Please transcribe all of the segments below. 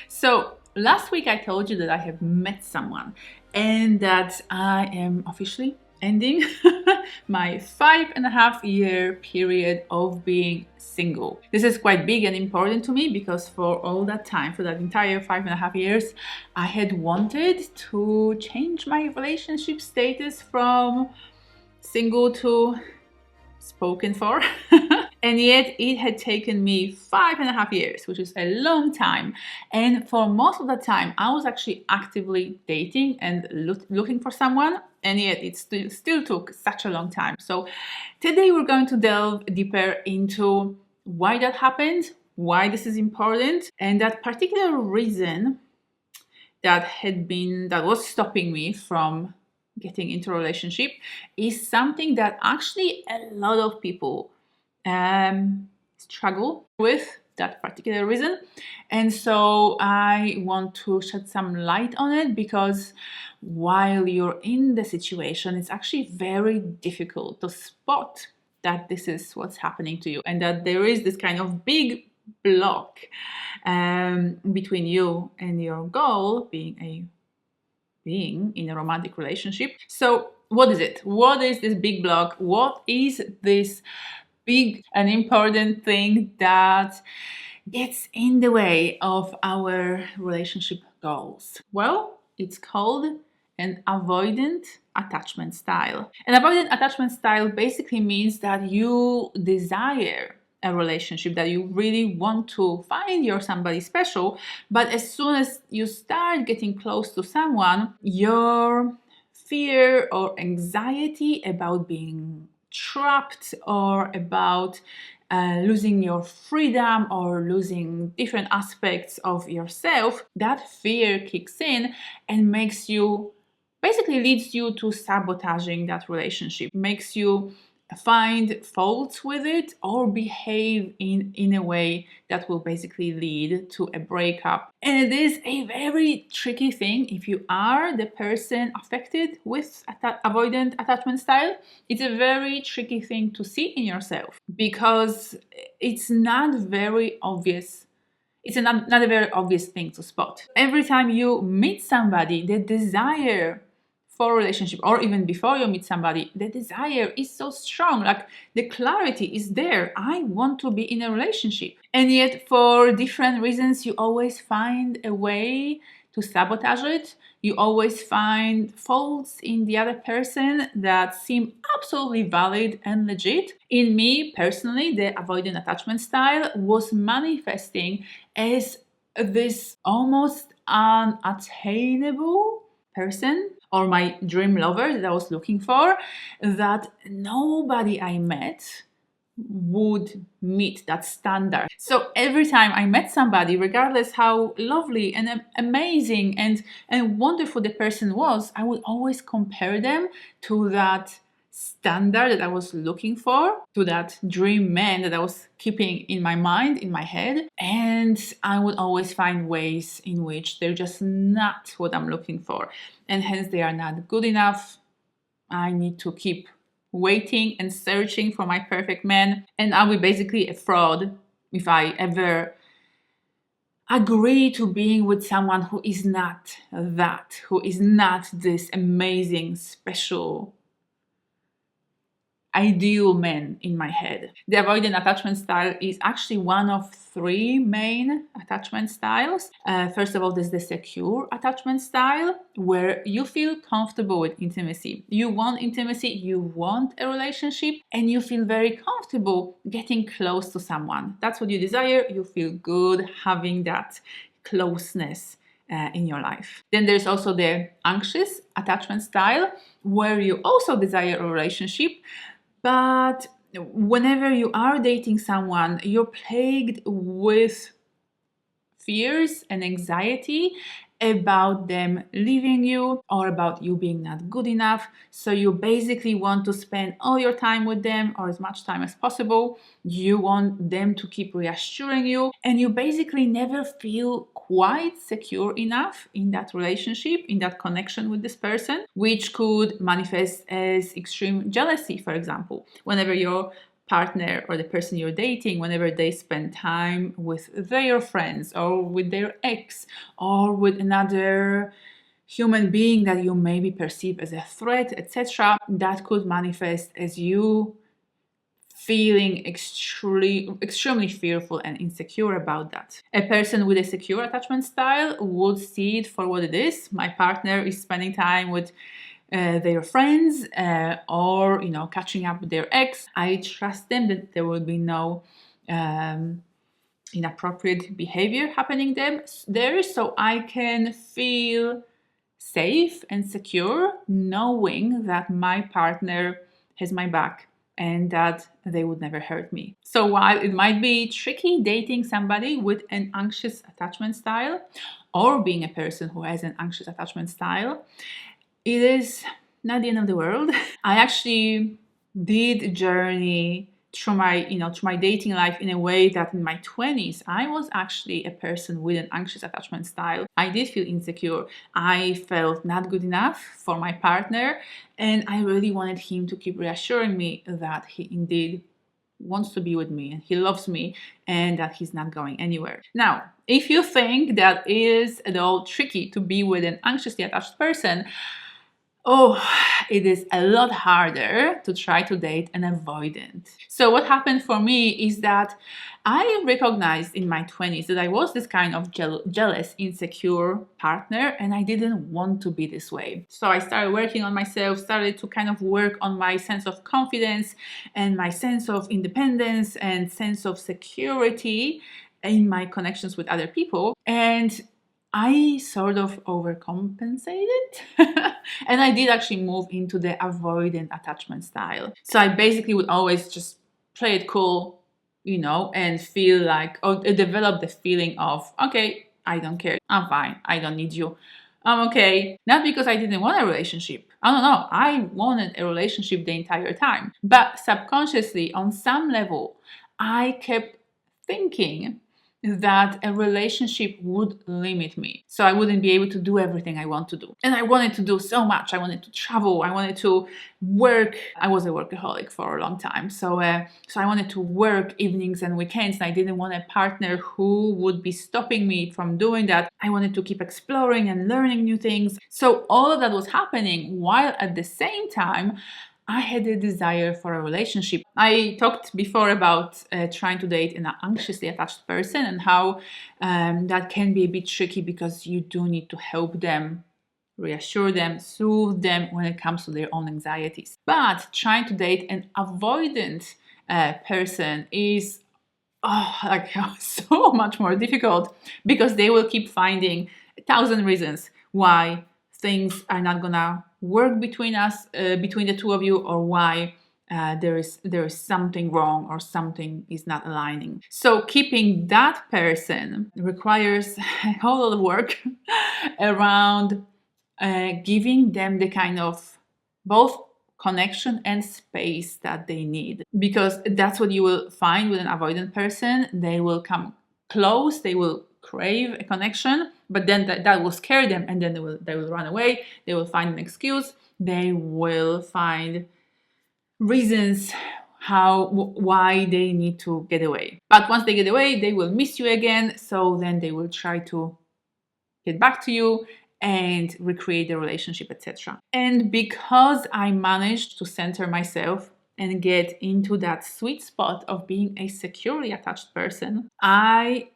So last week I told you that I have met someone and that I am officially ending my 5.5 year period of being single. This is quite big and important to me because for all that time, for that entire 5.5 years, I had wanted to change my relationship status from single to spoken for. And yet it had taken me 5.5 years, which is a long time. And for most of the time, I was actually actively dating and looking for someone. And yet it still took such a long time. So today we're going to delve deeper into why that happened, why this is important, and that particular reason that was stopping me from getting into a relationship is something that actually a lot of people struggle with, that particular reason. And so I want to shed some light on it because while you're in the situation, it's actually very difficult to spot that this is what's happening to you and that there is this kind of big block between you and your goal being in a romantic relationship. So what is it? What is this big block? What is this big and important thing that gets in the way of our relationship goals? Well, it's called an avoidant attachment style. An avoidant attachment style basically means that you desire a relationship, that you really want to find you're somebody special, but as soon as you start getting close to someone, your fear or anxiety about being trapped or about losing your freedom or losing different aspects of yourself, that fear kicks in and basically leads you to sabotaging that relationship, makes you find faults with it or behave in a way that will basically lead to a breakup. And it is a very tricky thing if you are the person affected with avoidant attachment style. It's a very tricky thing to see in yourself because it's not very obvious. It's not a very obvious thing to spot. Every time you meet somebody, the desire for a relationship, or even before you meet somebody, the desire is so strong, like the clarity is there. I want to be in a relationship. And yet for different reasons, you always find a way to sabotage it. You always find faults in the other person that seem absolutely valid and legit. In me personally, the avoidant attachment style was manifesting as this almost unattainable person, or my dream lover that I was looking for, that nobody I met would meet that standard. So every time I met somebody, regardless how lovely and amazing and wonderful the person was, I would always compare them to that standard that I was looking for, to that dream man that I was keeping in my mind, in my head. And I would always find ways in which they're just not what I'm looking for. And hence they are not good enough. I need to keep waiting and searching for my perfect man. And I'll be basically a fraud if I ever agree to being with someone who is not that, who is not this amazing, special, ideal man in my head. The avoidant attachment style is actually one of three main attachment styles. First of all, there's the secure attachment style, where you feel comfortable with intimacy. You want intimacy, you want a relationship, and you feel very comfortable getting close to someone. That's what you desire. You feel good having that closeness in your life. Then there's also the anxious attachment style, where you also desire a relationship, but whenever you are dating someone, you're plagued with fears and anxiety about them leaving you or about you being not good enough. So you basically want to spend all your time with them, or as much time as possible. You want them to keep reassuring you, and you basically never feel quite secure enough in that relationship, in that connection with this person, which could manifest as extreme jealousy, for example. Whenever your partner or the person you're dating, whenever they spend time with their friends or with their ex or with another human being that you maybe perceive as a threat, etc., that could manifest as you feeling extremely fearful and insecure about that. A person with a secure attachment style would see it for what it is. My partner is spending time with their friends or catching up with their ex. I trust them that there will be no inappropriate behavior happening there, so I can feel safe and secure knowing that my partner has my back and that they would never hurt me. So while it might be tricky dating somebody with an anxious attachment style or being a person who has an anxious attachment style, it is not the end of the world. I actually did journey through my dating life in a way that in my 20s I was actually a person with an anxious attachment style. I did feel insecure. I felt not good enough for my partner, and I really wanted him to keep reassuring me that he indeed wants to be with me and he loves me and that he's not going anywhere. Now, if you think that is at all tricky to be with an anxiously attached person, oh, it is a lot harder to try to date an avoidant. So what happened for me is that I recognized in my 20s that I was this kind of jealous, insecure partner, and I didn't want to be this way. So I started working on myself, started to kind of work on my sense of confidence and my sense of independence and sense of security in my connections with other people. And I sort of overcompensated and I did actually move into the avoidant attachment style. So I basically would always just play it cool, and feel like, or develop the feeling of, okay, I don't care, I'm fine, I don't need you, I'm okay. Not because I didn't want a relationship. I don't know, I wanted a relationship the entire time. But subconsciously, on some level, I kept thinking that a relationship would limit me. So I wouldn't be able to do everything I want to do. And I wanted to do so much. I wanted to travel. I wanted to work. I was a workaholic for a long time. So I wanted to work evenings and weekends. And I didn't want a partner who would be stopping me from doing that. I wanted to keep exploring and learning new things. So all of that was happening while at the same time, I had a desire for a relationship. I talked before about trying to date an anxiously attached person and how that can be a bit tricky because you do need to help them, reassure them, soothe them when it comes to their own anxieties. But trying to date an avoidant person is so much more difficult because they will keep finding 1,000 reasons why things are not gonna work between us, between the two of you, or why there is something wrong or something is not aligning. So keeping that person requires a whole lot of work around giving them the kind of both connection and space that they need, because that's what you will find with an avoidant person. They will come close, they will crave a connection, but then that will scare them, and then they will run away. They will find an excuse. They will find reasons why they need to get away. But once they get away, they will miss you again. So then they will try to get back to you and recreate the relationship, etc. And because I managed to center myself and get into that sweet spot of being a securely attached person, I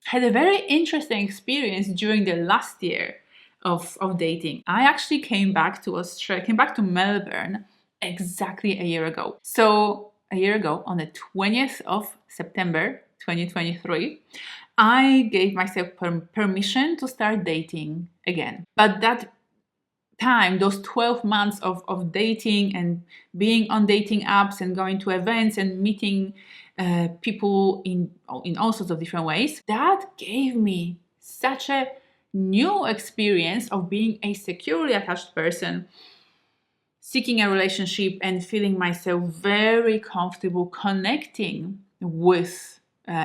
had a very interesting experience during the last year of dating. I actually came back to Melbourne exactly a year ago. So a year ago, on the 20th of September 2023, I gave myself permission to start dating again. But that time, those 12 months of dating and being on dating apps and going to events and meeting people in all sorts of different ways, that gave me such a new experience of being a securely attached person, seeking a relationship and feeling myself very comfortable connecting with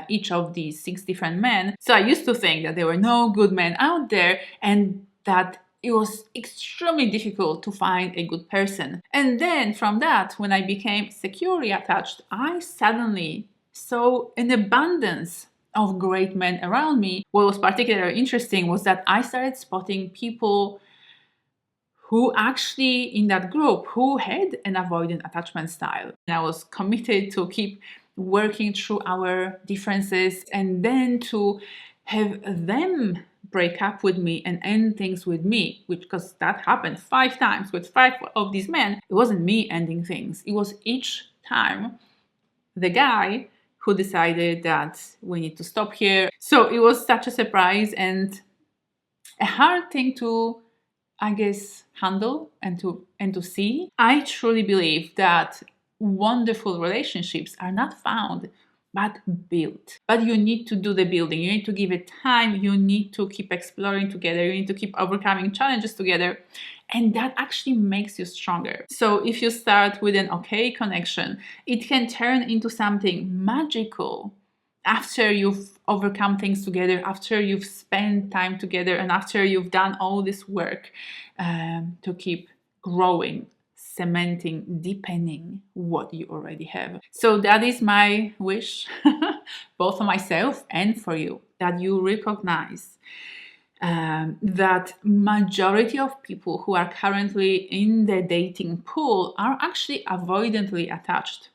each of these 6 different men. So I used to think that there were no good men out there and that it was extremely difficult to find a good person. And then from that, when I became securely attached, I suddenly saw an abundance of great men around me. What was particularly interesting was that I started spotting people who actually in that group who had an avoidant attachment style. And I was committed to keep working through our differences and then to have them break up with me and end things with me, which, because that happened 5 times with 5 of these men. It wasn't me ending things, it was each time the guy who decided that we need to stop here. So it was such a surprise and a hard thing to, I guess, handle and to see. I truly believe that wonderful relationships are not found but built. But you need to do the building. You need to give it time. You need to keep exploring together. You need to keep overcoming challenges together. And that actually makes you stronger. So if you start with an okay connection, it can turn into something magical after you've overcome things together, after you've spent time together, and after you've done all this work to keep growing, cementing, deepening what you already have. So that is my wish, both for myself and for you, that you recognize that majority of people who are currently in the dating pool are actually avoidantly attached,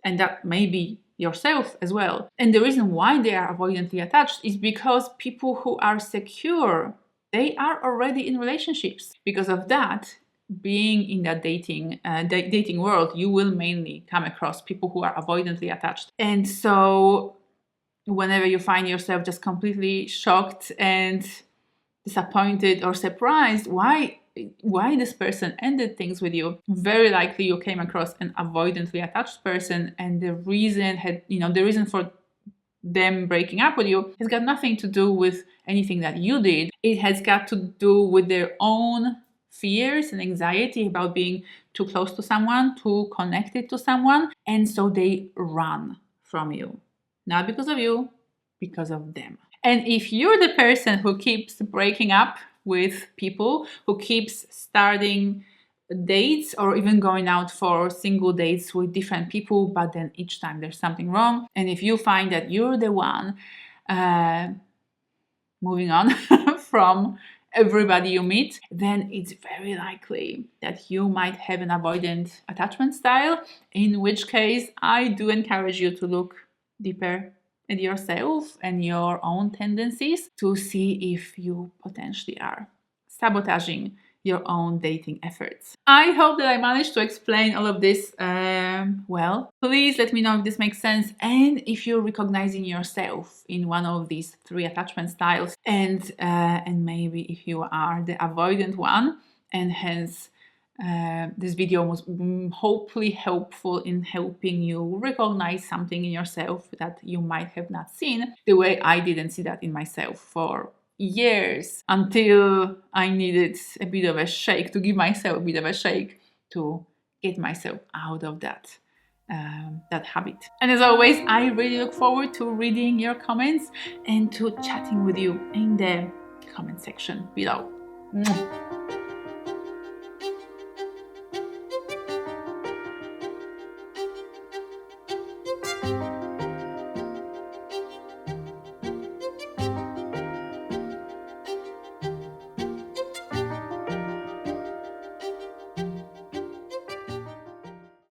and that may be yourself as well. And the reason why they are avoidantly attached is because people who are secure, they are already in relationships. Because of that, being in that dating world, you will mainly come across people who are avoidantly attached. And so whenever you find yourself just completely shocked and disappointed or surprised why this person ended things with you, very likely you came across an avoidantly attached person, and the reason for them breaking up with you has got nothing to do with anything that you did. It has got to do with their own fears and anxiety about being too close to someone, too connected to someone, and so they run from you. Not because of you, because of them. And if you're the person who keeps breaking up with people, who keeps starting dates or even going out for single dates with different people, but then each time there's something wrong, and if you find that you're the one moving on from everybody you meet, then it's very likely that you might have an avoidant attachment style, in which case I do encourage you to look deeper at yourself and your own tendencies to see if you potentially are sabotaging your own dating efforts. I hope that I managed to explain all of this well. Please let me know if this makes sense and if you're recognizing yourself in one of these 3 attachment styles, and maybe if you are the avoidant one, and hence this video was hopefully helpful in helping you recognize something in yourself that you might have not seen the way I didn't see that in myself for years, until I needed a bit of a shake, to give myself a bit of a shake to get myself out of that habit. And as always, I really look forward to reading your comments and to chatting with you in the comment section below.